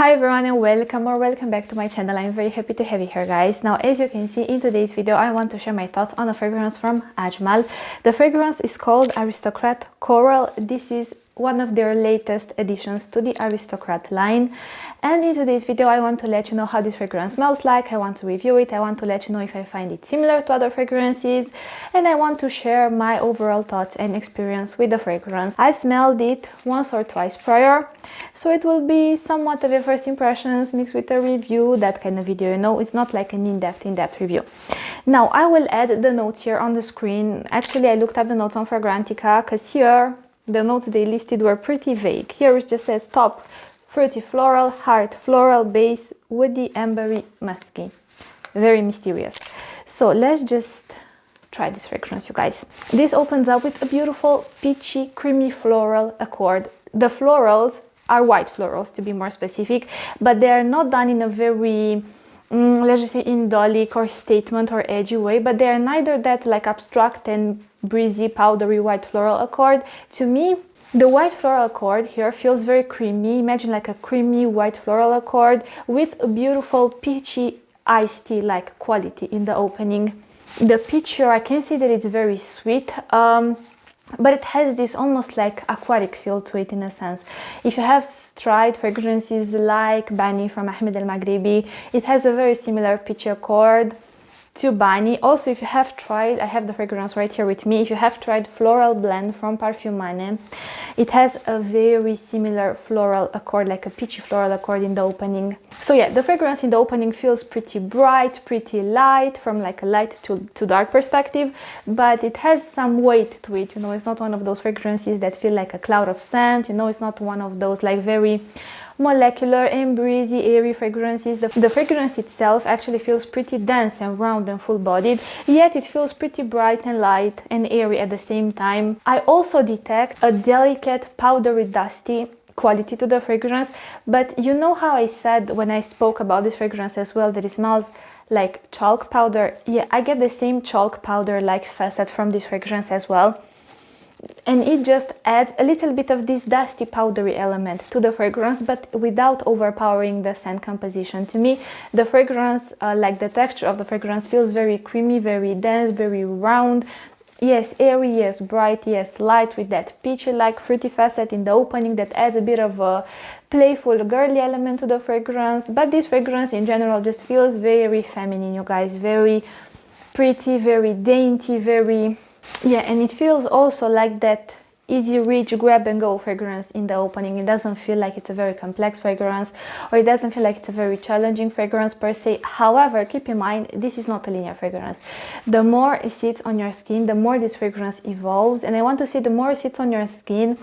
Hi everyone and welcome back to my channel. I'm very happy to have you here, guys. Now, as you can see in today's video, I want to share my thoughts on a fragrance from Ajmal. The fragrance is called Aristocrat Coral. This is one of their latest additions to the Aristocrat line, and in today's video I want to let you know how this fragrance smells like. I want to review it, I want to let you know if I find it similar to other fragrances, and I want to share my overall thoughts and experience with the fragrance. I smelled it once or twice prior, so it will be somewhat of a first impressions mixed with a review, that kind of video, you know. It's not like an in-depth review. Now I will add the notes here on the screen. Actually, I looked up the notes on Fragrantica because here the notes they listed were pretty vague. Here it just says top, fruity floral, heart floral, base, woody, ambery, musky. Very mysterious. So let's just try this fragrance, you guys. This opens up with a beautiful peachy, creamy floral accord. The florals are white florals, to be more specific, but they are not done in a very let's just say indolic or statement or edgy way, but they are neither that like abstract and breezy powdery white floral accord. To me, the white floral accord here feels very creamy. Imagine like a creamy white floral accord with a beautiful peachy iced tea like quality in the opening. The peach here, I can see that it's very sweet, but it has this almost like aquatic feel to it in a sense. If you have tried fragrances like Bani from Ahmed El Maghribi, it has a very similar peachy accord to Bani. Also, if you have tried, I have the fragrance right here with me, if you have tried Floral Blend from Parfumane, it has a very similar floral accord, like a peachy floral accord in the opening. So yeah, the fragrance in the opening feels pretty bright, pretty light, from like a light to dark perspective, but it has some weight to it, you know. It's not one of those fragrances that feel like a cloud of scent, you know. It's not one of those like very molecular and breezy, airy fragrances. The fragrance itself actually feels pretty dense and round and full-bodied, yet it feels pretty bright and light and airy at the same time. I also detect a delicate, powdery, dusty quality to the fragrance, but you know how I said when I spoke about this fragrance as well that it smells like chalk powder? Yeah, I get the same chalk powder like facet from this fragrance as well. And it just adds a little bit of this dusty powdery element to the fragrance, but without overpowering the scent composition. To me, the fragrance, like the texture of the fragrance, feels very creamy, very dense, very round. Yes, airy, yes, bright, yes, light, with that peachy like fruity facet in the opening that adds a bit of a playful, girly element to the fragrance. But this fragrance in general just feels very feminine, you guys. Very pretty, very dainty, very... yeah, and it feels also like that easy reach, grab and go fragrance in the opening. It doesn't feel like it's a very complex fragrance, or it doesn't feel like it's a very challenging fragrance per se. However, keep in mind, this is not a linear fragrance. The more it sits on your skin, the more this fragrance evolves, and I want to say the more it sits on your skin,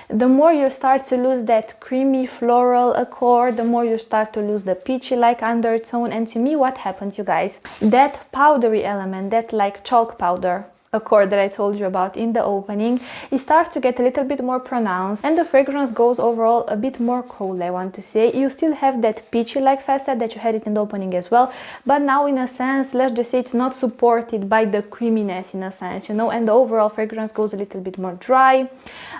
the more you start to lose that creamy floral accord, the more you start to lose the peachy like undertone. And to me, what happens, you guys, that powdery element, that like chalk powder accord that I told you about in the opening, it starts to get a little bit more pronounced, and the fragrance goes overall a bit more cold, I want to say. You still have that peachy like facet that you had it in the opening as well, but now in a sense, let's just say it's not supported by the creaminess in a sense, you know, and the overall fragrance goes a little bit more dry.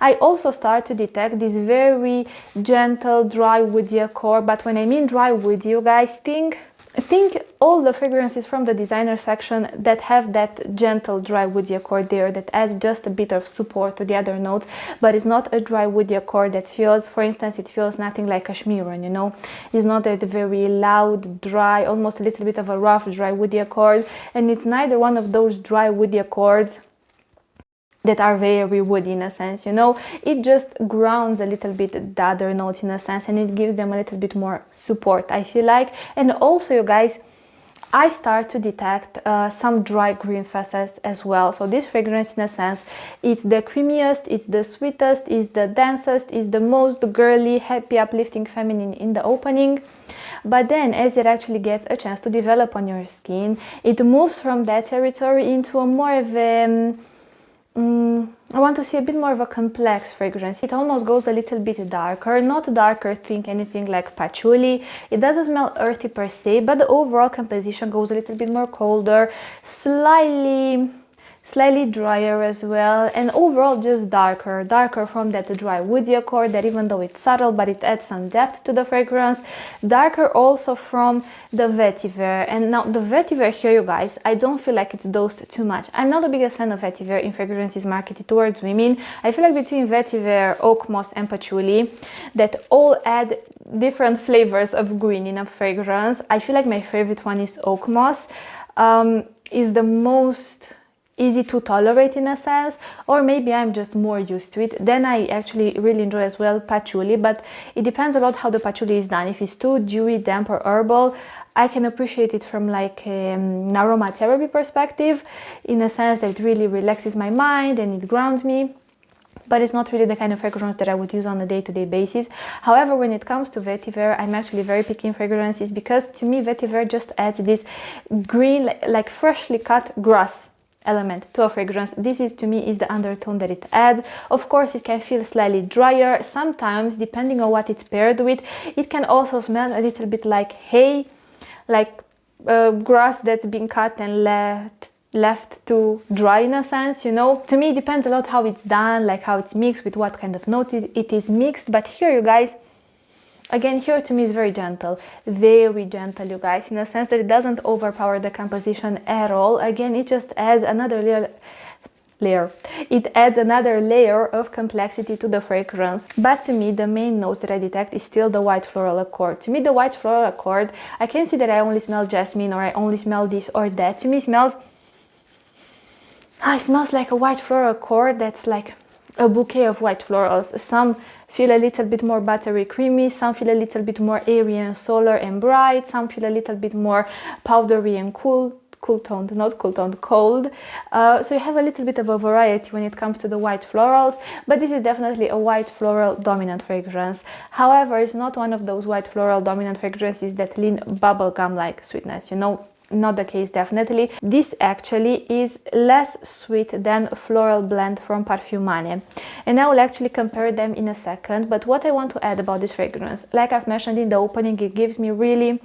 I also start to detect this very gentle, dry woody accord, but when I mean dry woody, you guys, think all the fragrances from the designer section that have that gentle dry woody accord there, that adds just a bit of support to the other notes, but it's not a dry woody accord that feels, for instance, it feels nothing like Kashmiran, you know. It's not that very loud, dry, almost a little bit of a rough dry woody accord, and it's neither one of those dry woody accords that are very woody in a sense, you know. It just grounds a little bit the other notes in a sense, and it gives them a little bit more support, I feel like. And also, you guys, I start to detect some dry green facets as well. So this fragrance, in a sense, it's the creamiest, it's the sweetest, it's the densest, it's the most girly, happy, uplifting, feminine in the opening. But then as it actually gets a chance to develop on your skin, it moves from that territory into a more of a I want to see a bit more of a complex fragrance. It almost goes a little bit darker, not darker, think anything like patchouli. It doesn't smell earthy per se, but the overall composition goes a little bit more colder, slightly slightly drier as well, and overall just darker from that dry woody accord that, even though it's subtle, but it adds some depth to the fragrance. Darker also from the vetiver. And now the vetiver here, you guys, I don't feel like it's dosed too much. I'm not the biggest fan of vetiver in fragrances marketed towards women. I feel like between vetiver, oak moss and patchouli, that all add different flavors of green in a fragrance. I feel like my favorite one is oak moss. Is the most easy to tolerate in a sense, or maybe I'm just more used to it. Then I actually really enjoy as well patchouli, but it depends a lot how the patchouli is done. If it's too dewy, damp or herbal, I can appreciate it from like an aromatherapy perspective, in a sense that it really relaxes my mind and it grounds me. But it's not really the kind of fragrance that I would use on a day-to-day basis. However, when it comes to vetiver, I'm actually very picky in fragrances, because to me vetiver just adds this green, like freshly cut grass element to a fragrance. This is, to me, is the undertone that it adds. Of course, it can feel slightly drier. Sometimes, depending on what it's paired with, it can also smell a little bit like hay, like grass that's been cut and left to dry, in a sense, you know. To me, it depends a lot how it's done, like how it's mixed, with what kind of note it is mixed. But here, you guys, again, here to me is very gentle, you guys, in a sense that it doesn't overpower the composition at all. Again, it just adds another layer. It adds another layer of complexity to the fragrance. But to me, the main notes that I detect is still the white floral accord. To me, the white floral accord, I can't see that I only smell jasmine or I only smell this or that. To me, it smells like a white floral accord that's like a bouquet of white florals. Some feel a little bit more buttery creamy, some feel a little bit more airy and solar and bright, some feel a little bit more powdery and cold. So it has a little bit of a variety when it comes to the white florals, but this is definitely a white floral dominant fragrance. However, it's not one of those white floral dominant fragrances that lean bubblegum like sweetness, you know. Not the case, definitely. This actually is less sweet than Floral Blend from Parfumane, and I will actually compare them in a second. But what I want to add about this fragrance, like I've mentioned in the opening, it gives me really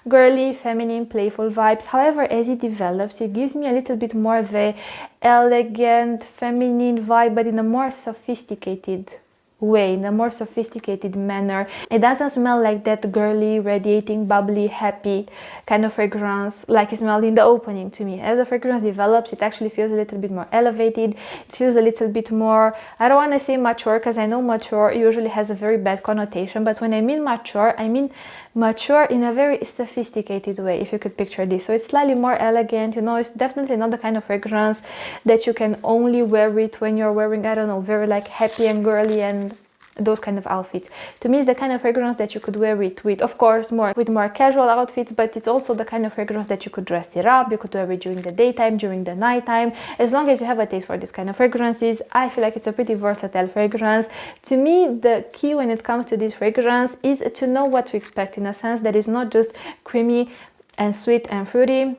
girly, feminine, playful vibes. However, as it develops, it gives me a little bit more of a elegant, feminine vibe, but in a more sophisticated way, in a more sophisticated manner. It doesn't smell like that girly, radiating, bubbly, happy kind of fragrance like it smelled in the opening. To me, as the fragrance develops, it actually feels a little bit more elevated. It feels a little bit more, I don't want to say mature, because I know mature usually has a very bad connotation, but when I mean mature, I mean mature in a very sophisticated way, if you could picture this. So it's slightly more elegant, you know. It's definitely not the kind of fragrance that you can only wear it when you're wearing, I don't know, very like happy and girly and those kind of outfits. To me, it's the kind of fragrance that you could wear it with, of course, more casual outfits, but it's also the kind of fragrance that you could dress it up, you could wear it during the daytime, during the nighttime. As long as you have a taste for this kind of fragrances, I feel like it's a pretty versatile fragrance. To me, the key when it comes to this fragrance is to know what to expect, in a sense that is not just creamy and sweet and fruity.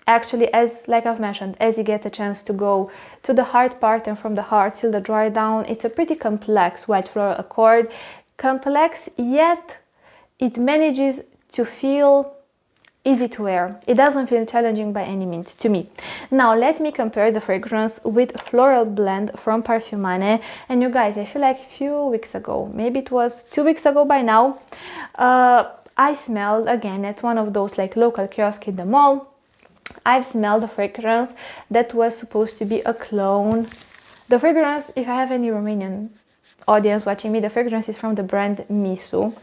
Actually, as like I've mentioned, as you get a chance to go to the heart part and from the heart till the dry down, it's a pretty complex white floral accord. Complex, yet it manages to feel easy to wear. It doesn't feel challenging by any means to me. Now let me compare the fragrance with Floral Blend from Parfumane. And you guys, I feel like a few weeks ago, maybe it was 2 weeks ago by now, I smelled again at one of those like local kiosks in the mall. I've smelled a fragrance that was supposed to be a clone. The fragrance, if I have any Romanian audience watching me, the fragrance is from the brand Misu,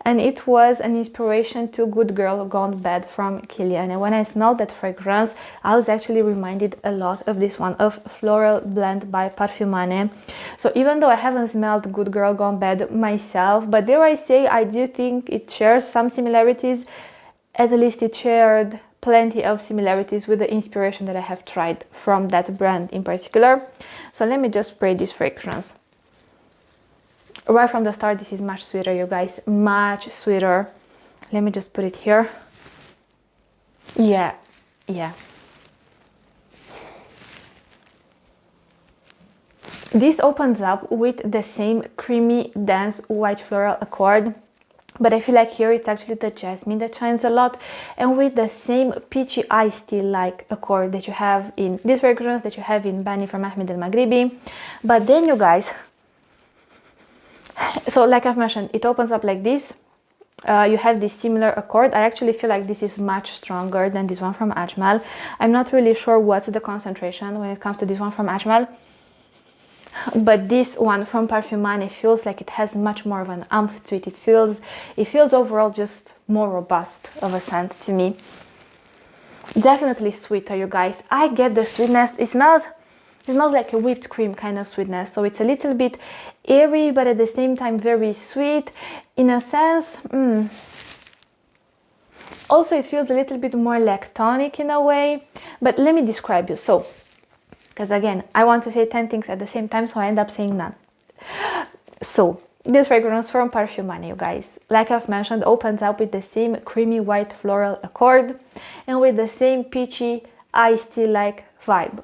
and it was an inspiration to Good Girl Gone Bad from Kilian. And when I smelled that fragrance, I was actually reminded a lot of this one, of Floral Blend by Parfumane. So even though I haven't smelled Good Girl Gone Bad myself, but dare I say, I do think it shares some similarities. At least it shared plenty of similarities with the inspiration that I have tried from that brand in particular. So let me just spray this fragrance. Right from the start, this is much sweeter, you guys, much sweeter. Let me just put it here. Yeah. This opens up with the same creamy, dense white floral accord. but I feel like here it's actually the jasmine that shines a lot, and with the same peachy iced tea like accord that you have in this fragrance, that you have in Bani from Ahmed El Maghribi. But then you guys, so like I've mentioned, it opens up like this. You have this similar accord. I actually feel like this is much stronger than this one from Ajmal. I'm not really sure what's the concentration when it comes to this one from Ajmal, but this one from Parfumane feels like it has much more of an umph to it. It feels overall just more robust of a scent to me. Definitely sweeter, you guys. I get the sweetness. It smells like a whipped cream kind of sweetness. So it's a little bit airy, but at the same time very sweet in a sense. Also, it feels a little bit more lactonic in a way. But let me describe you. So, because again, I want to say 10 things at the same time, so I end up saying none. So, this fragrance from Parfumane, you guys, like I've mentioned, opens up with the same creamy white floral accord and with the same peachy iced tea like vibe.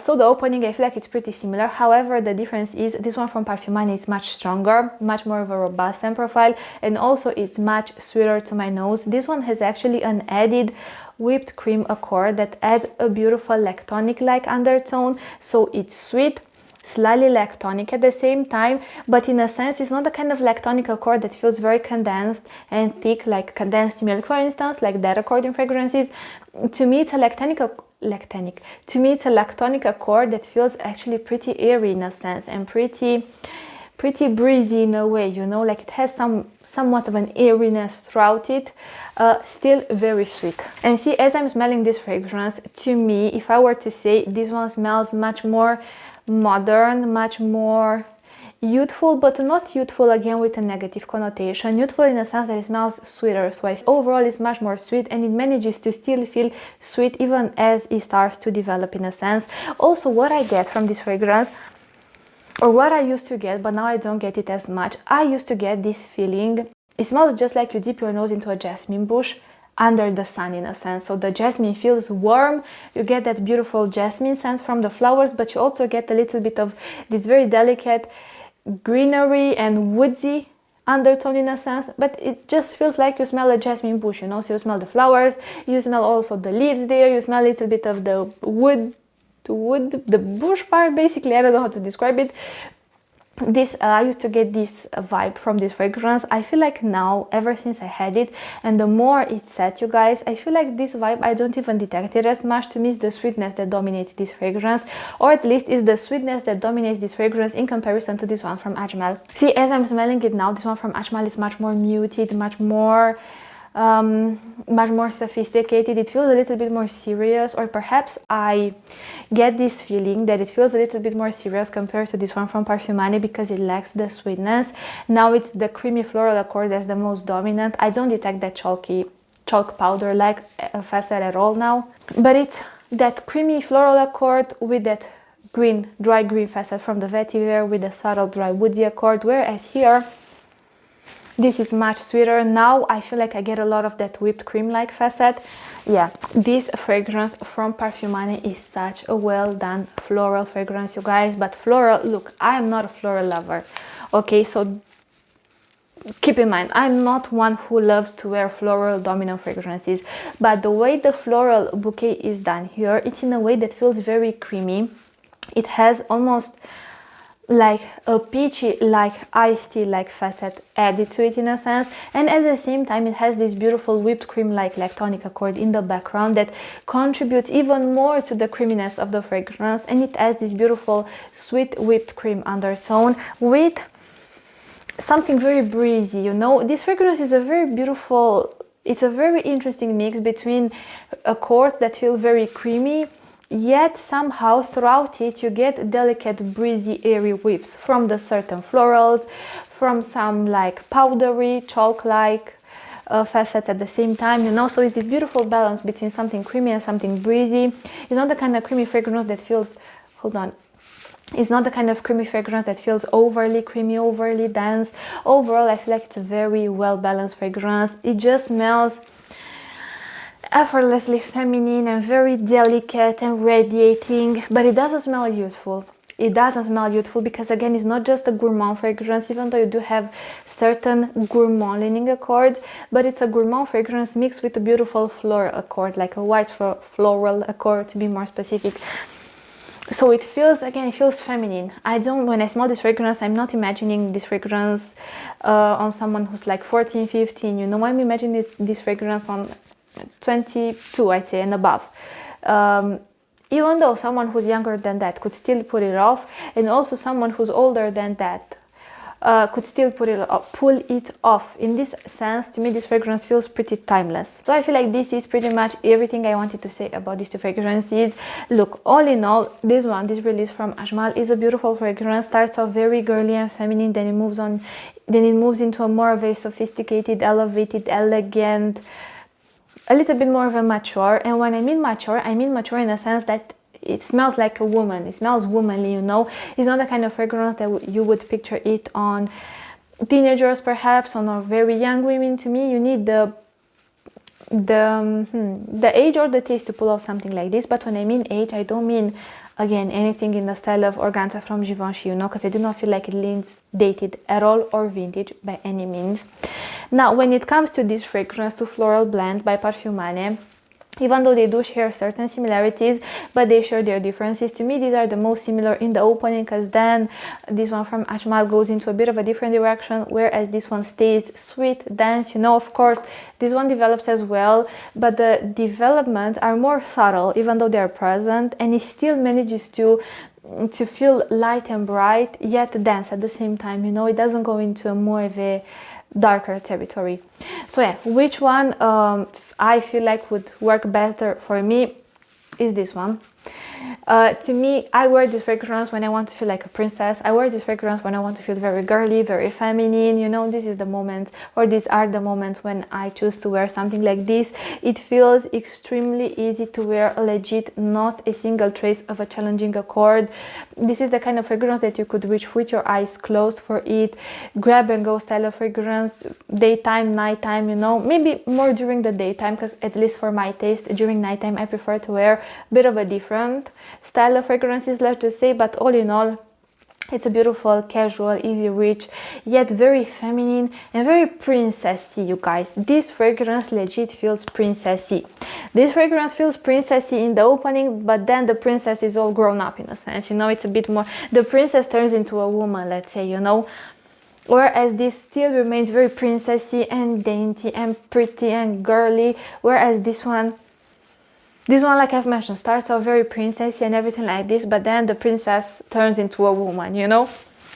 So the opening, I feel like it's pretty similar. However, the difference is this one from Parfumane is much stronger, much more of a robust scent profile, and also it's much sweeter to my nose. This one has actually an added whipped cream accord that adds a beautiful lactonic like undertone. So it's sweet, slightly lactonic at the same time, but in a sense it's not the kind of lactonic accord that feels very condensed and thick like condensed milk, for instance, like that accord in fragrances. To me it's a lactonic accord that feels actually pretty airy in a sense and pretty breezy in a way, you know, like it has somewhat of an airiness throughout it, still very sweet. And see, as I'm smelling this fragrance, to me, if I were to say, this one smells much more modern, much more youthful, but not youthful again with a negative connotation. Youthful in a sense that it smells sweeter. So overall it's much more sweet, and it manages to still feel sweet even as it starts to develop in a sense. Also, what I get from this fragrance, or what I used to get, but now I don't get it as much, I used to get this feeling, it smells just like you dip your nose into a jasmine bush under the sun in a sense. So the jasmine feels warm, you get that beautiful jasmine scent from the flowers, but you also get a little bit of this very delicate greenery and woodsy undertone in a sense, but it just feels like you smell a jasmine bush, you know. So you smell the flowers, you smell also the leaves there, you smell a little bit of the the bush part, basically. I don't know how to describe it. This I used to get this vibe from this fragrance. I feel like now, ever since I had it, and the more it's set, you guys, I feel like this vibe, I don't even detect it as much. To me, it's the sweetness that dominates this fragrance, or at least it's the sweetness that dominates this fragrance in comparison to this one from Ajmal. See, as I'm smelling it now, this one from Ajmal is much more muted, much more sophisticated. It feels a little bit more serious, or perhaps I get this feeling that it feels a little bit more serious compared to this one from Parfumane because it lacks the sweetness. Now it's the creamy floral accord that's the most dominant. I don't detect that chalk powder like facet at all now, but it's that creamy floral accord with that dry green facet from the vetiver with the subtle dry woody accord, whereas here this is much sweeter. Now I feel like I get a lot of that whipped cream like facet. Yeah, this fragrance from Parfumane is such a well done floral fragrance, you guys. But floral, look, I am not a floral lover, okay? So keep in mind, I'm not one who loves to wear floral dominant fragrances, but the way the floral bouquet is done here, it's in a way that feels very creamy. It has almost like a peachy like iced tea like facet added to it in a sense, and at the same time it has this beautiful whipped cream like lactonic accord in the background that contributes even more to the creaminess of the fragrance, and it has this beautiful sweet whipped cream undertone with something very breezy, you know. This fragrance is a very beautiful, it's a very interesting mix between accords that feel very creamy, yet somehow throughout it you get delicate breezy airy whiffs from the certain florals, from some like powdery chalk like facets at the same time, you know. So it's this beautiful balance between something creamy and something breezy. It's not the kind of creamy fragrance that feels, it's not the kind of creamy fragrance that feels overly creamy, overly dense. Overall, I feel like it's a very well balanced fragrance. It just smells effortlessly feminine and very delicate and radiating, but it doesn't smell youthful. it doesn't smell youthful, because again, it's not just a gourmand fragrance, even though you do have certain gourmand leaning accords, but it's a gourmand fragrance mixed with a beautiful floral accord, like a white floral accord to be more specific. So it feels, again, it feels feminine. When I smell this fragrance, I'm not imagining this fragrance on someone who's like 14, 15, you know, I'm imagining this fragrance on 22, I'd say, and above. Even though someone who's younger than that could still put it off, and also someone who's older than that could still pull it off. In this sense, to me, this fragrance feels pretty timeless. So I feel like this is pretty much everything I wanted to say about these two fragrances. Look, all in all, this release from Ajmal is a beautiful fragrance. Starts off very girly and feminine, then it moves into a more of a sophisticated, elevated, elegant, a little bit more of a mature. And when I mean mature in a sense that it smells like a woman. It smells womanly, you know. It's not the kind of fragrance that you would picture it on teenagers, perhaps, on very young women. To me, you need the age or the taste to pull off something like this. But when I mean age, I don't mean, again, anything in the style of Organza from Givenchy, you know, because I do not feel like it leans dated at all or vintage by any means. Now, when it comes to this fragrance, to Floral Blend by Parfumane, even though they do share certain similarities, but they share their differences. To me, these are the most similar in the opening, because then this one from Ajmal goes into a bit of a different direction, whereas this one stays sweet, dense, you know. Of course, this one develops as well, but the developments are more subtle, even though they are present, and it still manages to feel light and bright, yet dense at the same time, you know. It doesn't go into a more of a darker territory. So yeah, which one I feel like would work better for me is this one. To me, I wear this fragrance when I want to feel like a princess. I wear this fragrance when I want to feel very girly, very feminine, you know. This is the moment, or these are the moments when I choose to wear something like this. It feels extremely easy to wear, legit, not a single trace of a challenging accord. This is the kind of fragrance that you could reach with your eyes closed for it. Grab and go style of fragrance, daytime, nighttime, you know. Maybe more during the daytime, because at least for my taste, during nighttime I prefer to wear a bit of a different style of fragrances, let's just say. But all in all, it's a beautiful, casual, easy reach, yet very feminine and very princessy, you guys. This fragrance legit feels princessy. This fragrance feels princessy in the opening, but then the princess is all grown up in a sense, you know. It's a bit more, the princess turns into a woman, let's say, you know. Whereas this still remains very princessy and dainty and pretty and girly, whereas this one, like I've mentioned, starts off very princessy and everything like this, but then the princess turns into a woman, you know.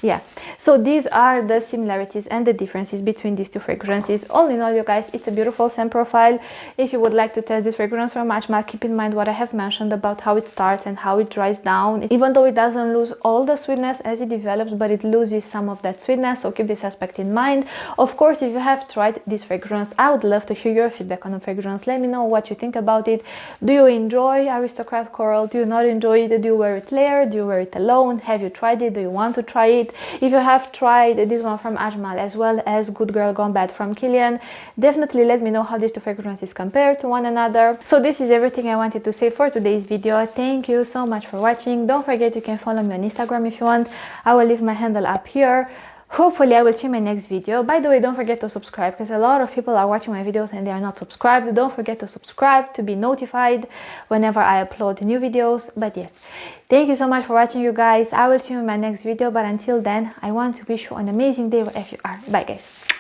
Yeah, so these are the similarities and the differences between these two fragrances. All in all, you guys, it's a beautiful scent profile. If you would like to test this fragrance from Ajmal, keep in mind what I have mentioned about how it starts and how it dries down. Even though it doesn't lose all the sweetness as it develops, but it loses some of that sweetness, so keep this aspect in mind. Of course, if you have tried this fragrance, I would love to hear your feedback on the fragrance. Let me know what you think about it. Do you enjoy Aristocrat Coral? Do you not enjoy it? Do you wear it layered? Do you wear it alone? Have you tried it? Do you want to try it? If you have tried this one from Ajmal, as well as Good Girl Gone Bad from Kilian, definitely let me know how these two fragrances compare to one another. So this is everything I wanted to say for today's video. Thank you so much for watching. Don't forget you can follow me on Instagram if you want. I will leave my handle up here. Hopefully I will see my next video. By the way, don't forget to subscribe, because a lot of people are watching my videos and they are not subscribed. Don't forget to subscribe to be notified whenever I upload new videos. But yes, thank you so much for watching, you guys. I will see you in my next video, but until then, I want to wish you an amazing day wherever you are. Bye guys.